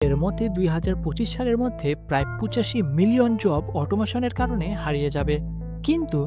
এর মধ্যে 2025 সালের মধ্যে প্রায় 85 মিলিয়ন জব অটোমেশনের কারণে হারিয়ে যাবে, কিন্তু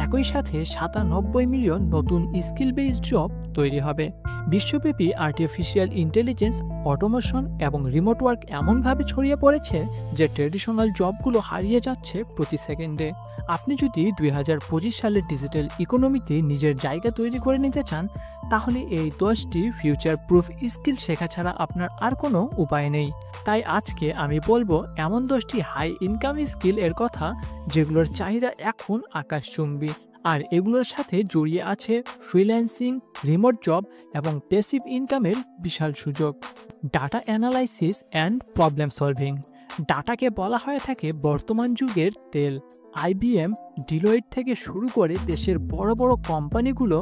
একই সাথে 97 মিলিয়ন নতুন স্কিল বেসড জব তৈরি হবে। বিশ্বব্যাপী আর্টিফিশিয়াল ইন্টেলিজেন্স, অটোমেশন এবং রিমোট ওয়ার্ক এমনভাবে ছড়িয়ে পড়েছে যে ট্রেডিশনাল জবগুলো হারিয়ে যাচ্ছে প্রতি সেকেন্ডে। আপনি যদি 2025 সালের ডিজিটাল ইকোনমিতে নিজের জায়গা তৈরি করে নিতে চান, তাহলে এই 10টি ফিউচার প্রুফ স্কিল শেখা ছাড়া আপনার আর কোনো উপায় নেই। তাই আজকে আমি বলবো এমন 10টি হাই ইনকাম স্কিল এর কথা যেগুলোর চাহিদা এখন আকাশচুম্বী, আর এগুলোর সাথে জড়িয়ে আছে ফ্রিল্যান্সিং, রিমোট জব এবং প্যাসিভ ইনকামের বিশাল সুযোগ। Data analysis and problem solving. ডাটাকে বলা হয়ে থাকে বর্তমান যুগের তেল। আইবিএম, ডিলয়েট থেকে শুরু করে দেশের বড় বড় কোম্পানিগুলো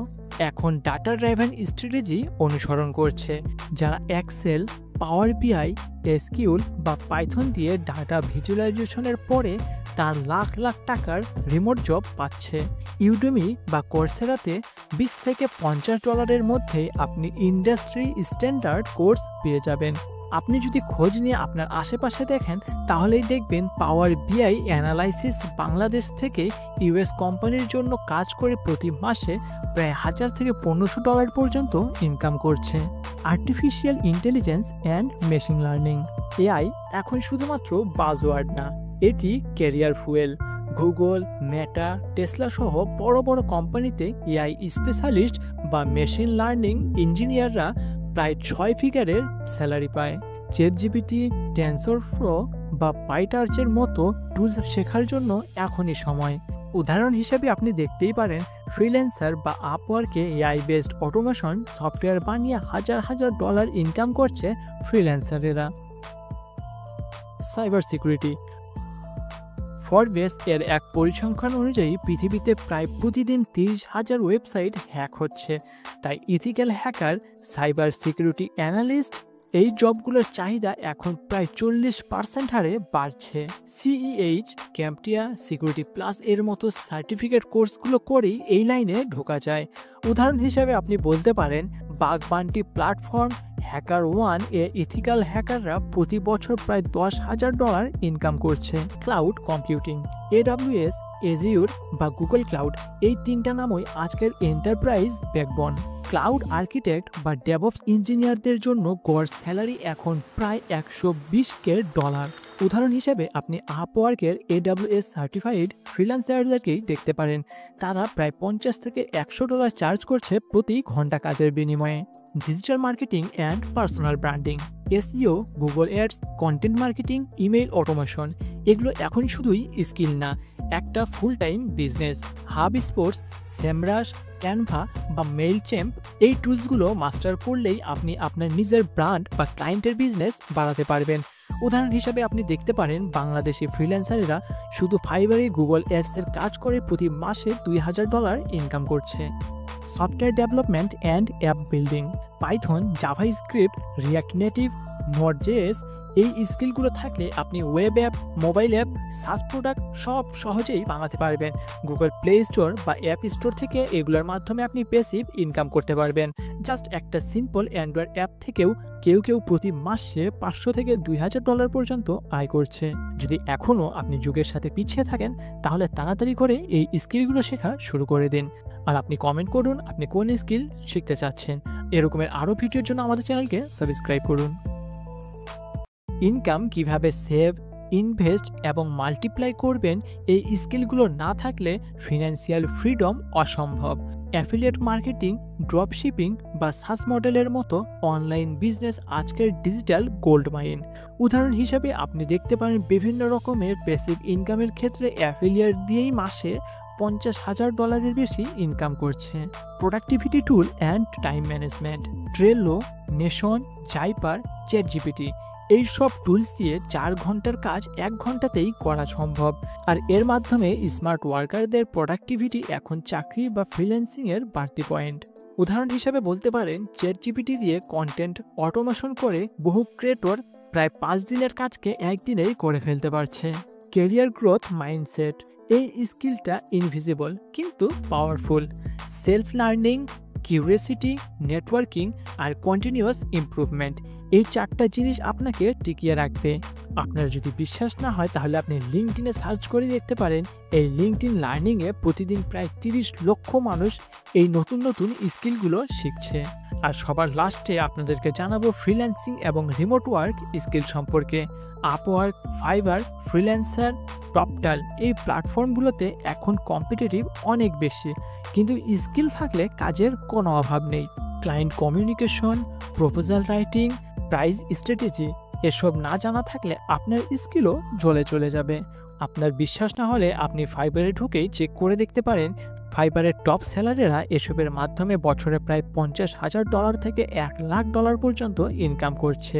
এখন ডাটা ড্রাইভেন স্ট্র্যাটেজি অনুসরণ করছে, যারা এক্সেল, পাওয়ার বিআই, এসকিউএল বা পাইথন দিয়ে ডাটা ভিজুয়ালাইজেশনের পরে তার লাখ লাখ টাকার রিমোট জব পাচ্ছে। ইউডেমি বা কোর্সেরাতে $20 থেকে $50 মধ্যে আপনি ইন্ডাস্ট্রি স্ট্যান্ডার্ড কোর্স পেয়ে যাবেন। আপনি যদি খোঁজ নিয়ে আপনার আশেপাশে দেখেন, তাহলেই দেখবেন পাওয়ার বিআই অ্যানালাইসিস বাংলাদেশ থেকে ইউএস কোম্পানির জন্য কাজ করে প্রতি মাসে প্রায় $1000 থেকে $1500 পর্যন্ত ইনকাম করছে। Artificial intelligence and machine learning. AI এখন শুধুমাত্র বাজওয়ার্ড না, এটি ক্যারিয়ার ফুয়েল। গুগল, মেটা, টেসলা সহ বড় বড় কোম্পানিতে এআই স্পেশালিস্ট বা মেশিন লার্নিং ইঞ্জিনিয়াররা প্রায় 6 ফিগারের স্যালারি পায়। চ্যাটজিপিটি, টেনসরফ্লো বা পাইটার্চের মতো টুলস শেখার জন্য এখনই সময়। উদাহরণ হিসেবে আপনি দেখতেই পারেন ফ্রিল্যান্সার বা আপওয়ার্কে এআই বেসড অটোমেশন সফটওয়্যার বানিয়ে $1000 ইনকাম করছে ফ্রিল্যান্সারেরা। Cyber security. ফরবেস এর এক পরিসংখ্যান অনুযায়ী পৃথিবীতে প্রায় প্রতিদিন 30,000 ওয়েবসাইট হ্যাক হচ্ছে। তাই ethical hacker, cyber security analyst, এই জবগুলোর চাহিদা এখন প্রায় 40% হারে বাড়ছে। সিইএইচ, ক্যাম্পটিয়া, সিকিউরিটি প্লাস এর মতো সার্টিফিকেট কোর্সগুলো করেই এই লাইনে ঢোকা যায়। উদাহরণ হিসেবে আপনি বলতে পারেন বাগবান্টি প্ল্যাটফর্ম, হ্যাকার ওয়ান এ ইথিক্যাল হ্যাকাররা প্রতি বছর প্রায় $10,000 ইনকাম করছে। Cloud computing. AWS, এজিউর বা গুগল ক্লাউড, এই তিনটা নামই আজকের এন্টারপ্রাইজ ব্যাকবোন। ক্লাউড আর্কিটেক্ট বা ডেভঅপস ইঞ্জিনিয়ারদের জন্য গড় স্যালারি এখন প্রায় $120,000। উদাহরণ হিসেবে আপনি আপওয়ার্কের AWS সার্টিফাইড ফ্রিল্যান্সারদেরকেই দেখতে পারেন, তারা প্রায় $50 থেকে $100 চার্জ করছে প্রতি ঘন্টা কাজের বিনিময়ে। Digital marketing and personal branding. SEO, Google Ads, content marketing, email automation, এগুলো এখন শুধুই স্কিল না, একটা full time business. HubSpot, Semrush, Canva বা মেইলচেম্প, এই টুলসগুলো মাস্টার করলেই আপনি আপনার নিজের ব্র্যান্ড বা ক্লায়েন্টের বিজনেস বাড়াতে পারবেন। উদাহরণ হিসাবে আপনি দেখতে পারেন বাংলাদেশি ফ্রিল্যান্সারেরা শুধু ফাইবারে গুগল অ্যাডসের কাজ করে প্রতি মাসে $2,000 ইনকাম করছে। Software development and app building. Python, JavaScript, React Native, নোড.js, এই স্কিলগুলো থাকলে আপনি web app, mobile app, SaaS product সব সহজেই বানাতে পারবেন। গুগল প্লে স্টোর বা অ্যাপ স্টোর থেকে এগুলোর মাধ্যমে আপনি প্যাসিভ ইনকাম করতে পারবেন। জাস্ট একটা সিম্পল অ্যান্ড্রয়েড অ্যাপ থেকেও কেউ প্রতি মাসে $500 থেকে $2,000 পর্যন্ত আয় করছে। যদি এখনও আপনি যুগের সাথে পিছিয়ে থাকেন, তাহলে তাড়াতাড়ি করে এই স্কিলগুলো শেখা শুরু করে দিন। আর আপনি কমেন্ট করুন আপনি কোন স্কিল শিখতে চাচ্ছেন। এরকমের আরও ভিডিওর জন্য আমাদের চ্যানেলকে সাবস্ক্রাইব করুন। ইনকাম কিভাবে সেভ, ইনভেস্ট এবং মাল্টিপ্লাই করবেন, এই স্কিলগুলো না থাকলে ফিনান্সিয়াল ফ্রিডম অসম্ভব। অ্যাফিলিয়েট মার্কেটিং, ড্রপ শিপিং বা সাস মডেলের মতো অনলাইন বিজনেস আজকের ডিজিটাল গোল্ড মাইন। উদাহরণ হিসেবে আপনি দেখতে পারেন বিভিন্ন রকমের প্যাসিভ ইনকামের ক্ষেত্রে অ্যাফিলিয়েট দিয়েই মাসে $50,000 বেশি ইনকাম করছে। Productivity tool and time management. Trello, Notion, Zapier, ChatGPT, এই সব টুলস দিয়ে 4 ঘন্টার কাজ 1 ঘন্টাতেই করা সম্ভব। আর এর মাধ্যমে স্মার্ট ওয়ার্কারদের প্রোডাক্টিভিটি এখন চাকরি বা ফ্রিল্যান্সিং এর বাড়তি পয়েন্ট। উদাহরণ হিসেবে বলতে পারেন চ্যাটজিপিটি দিয়ে কন্টেন্ট অটোমেশন করে বহু ক্রিয়েটর প্রায় 5 দিনের কাজকে 1 দিনেই করে ফেলতে পারছে। ক্যারিয়ার গ্রোথ মাইন্ডসেট, এই স্কিলটা ইনভিজিবল কিন্তু powerful. Self learning, curiosity, networking আর কন্টিনিউয়াস ইমপ্রুভমেন্ট, এই 4টা জিনিস আপনাকে টিকিয়ে রাখবে। আপনার যদি বিশ্বাস না হয় তাহলে আপনি লিঙ্কডইনে সার্চ করে দেখতে পারেন। এই লিঙ্কডইন লার্নিংয়ে প্রতিদিন প্রায় 30 লক্ষ মানুষ এই নতুন নতুন স্কিলগুলো শিখছে। আর সবার লাস্টে আপনাদেরকে জানাবো ফ্রিল্যান্সিং এবং রিমোট ওয়ার্ক স্কিল সম্পর্কে। আপওয়ার্ক, ফাইবার, ফ্রিল্যান্সার, টপটাল এই প্ল্যাটফর্মগুলোতে এখন কম্পিটিটিভ অনেক বেশি, কিন্তু স্কিল থাকলে কাজের কোনো অভাব নেই। Client communication, proposal writing, price strategy এসব না জানা থাকলে আপনার স্কিলও জ্বলে চলে যাবে। আপনার বিশ্বাস না হলে আপনি ফাইবারে ঢুকেই চেক করে দেখতে পারেন। ফাইবারের টপ সেলারেরা এসবের মাধ্যমে বছরে প্রায় $50,000 থেকে $1,00,000 পর্যন্ত ইনকাম করছে।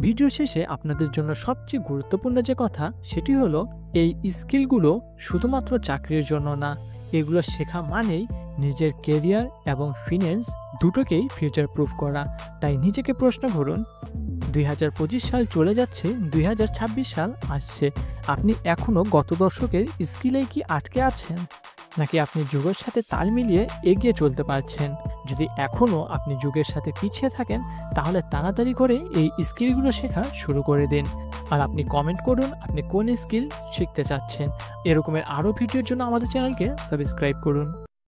ভিডিও শেষে আপনাদের জন্য সবচেয়ে গুরুত্বপূর্ণ যে কথা সেটি হলো এই স্কিলগুলো শুধুমাত্র চাকরির জন্য না, এগুলো শেখা মানেই নিজের কেরিয়ার এবং ফিন্যান্স দুটোকেই ফিউচার প্রুফ করা। তাই নিজেকে প্রশ্ন করুন, 2025 সাল চলে যাচ্ছে, 2026 সাল আসছে, আপনি এখনও গত দশকের স্কিলেই কি আটকে আছেন, নাকি আপনি যুগের সাথে তাল মিলিয়ে এগিয়ে চলতে পারছেন? যদি এখনও আপনি যুগের সাথে পিছিয়ে থাকেন তাহলে তাড়াতাড়ি করে এই স্কিলগুলো শেখা শুরু করে দিন। আর আপনি কমেন্ট করুন আপনি কোন স্কিল শিখতে চাচ্ছেন। এরকমের আরও ভিডিওর জন্য আমাদের চ্যানেলকে সাবস্ক্রাইব করুন।